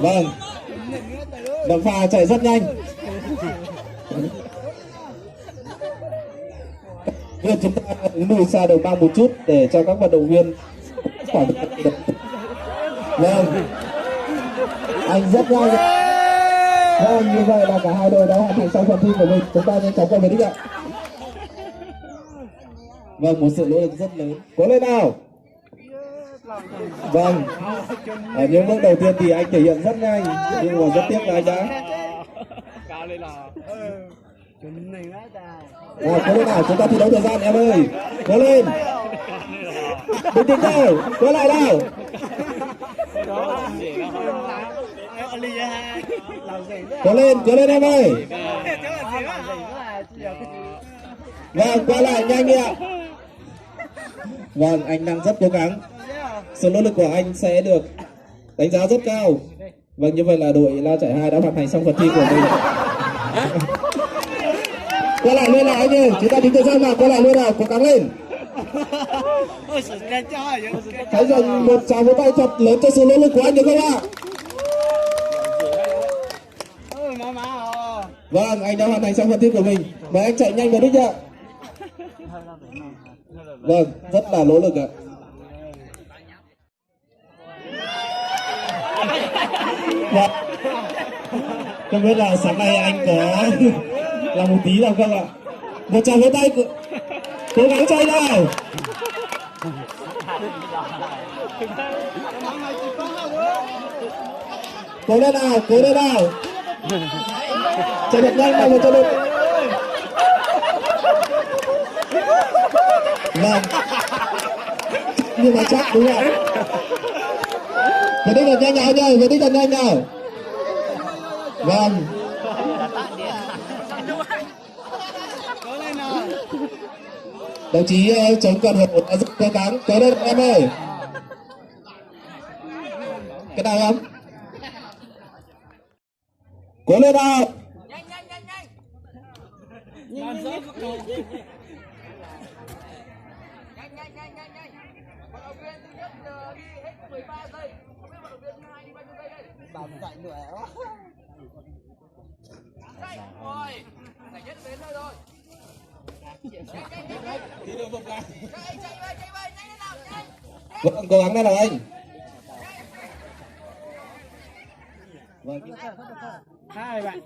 Vâng, đập pha chạy rất nhanh. Viên chúng ta lùi xa đầu băng một chút để cho các vận động viên khoảng. Vâng, anh rất nhanh. Vâng, như vậy là cả hai đội đã hoàn thành xong phần thi của mình. Chúng ta nhanh chóng quay về đích ạ. Vâng, một sự nỗ lực rất lớn. Cố lên nào. Vâng, ở những bước đầu tiên thì anh thể hiện rất nhanh, nhưng mà rất tiếc là anh đã. Cố lên nào, chúng ta thi đấu thời gian em ơi. Cố lên. Bình tĩnh nào, cố lại nào. Cố lên em ơi. Vâng, qua lại nhanh đi ạ. Vâng, anh đang rất cố gắng. Sự nỗ lực của anh sẽ được đánh giá rất cao. Vâng, như vậy là đội lao chạy 2 đã hoàn thành xong phần thi của mình. Qua lại luôn nào anh ơi, chúng ta tính thời gian nào, qua lại luôn nào, cố gắng lên. Hãy dành một tràng vỗ tay thật lớn cho sự nỗ lực của anh được không ạ? Vâng, anh đã hoàn thành xong phần thi của mình. Mời anh chạy nhanh vào đích ạ. Vâng, rất là nỗ lực ạ. Vâng. Không biết là sáng nay anh có làm một tí nào không ạ? Một tràng vỗ tay, cố gắng chạy nào. Cố lên nào, cố lên nào. Chạy được nhanh nào, một cho được. Vâng, nhưng mà chắc đúng không? Về đích thật nhanh nào anh ơi, về đích thật nhanh nào. Vâng. Đồng chí chống cận hộ đã rất cố gắng, cố lên em ơi. Cái nào không? Cố lên nào. Vâng, cố gắng lên nào anh. Vâng. Hai bạn.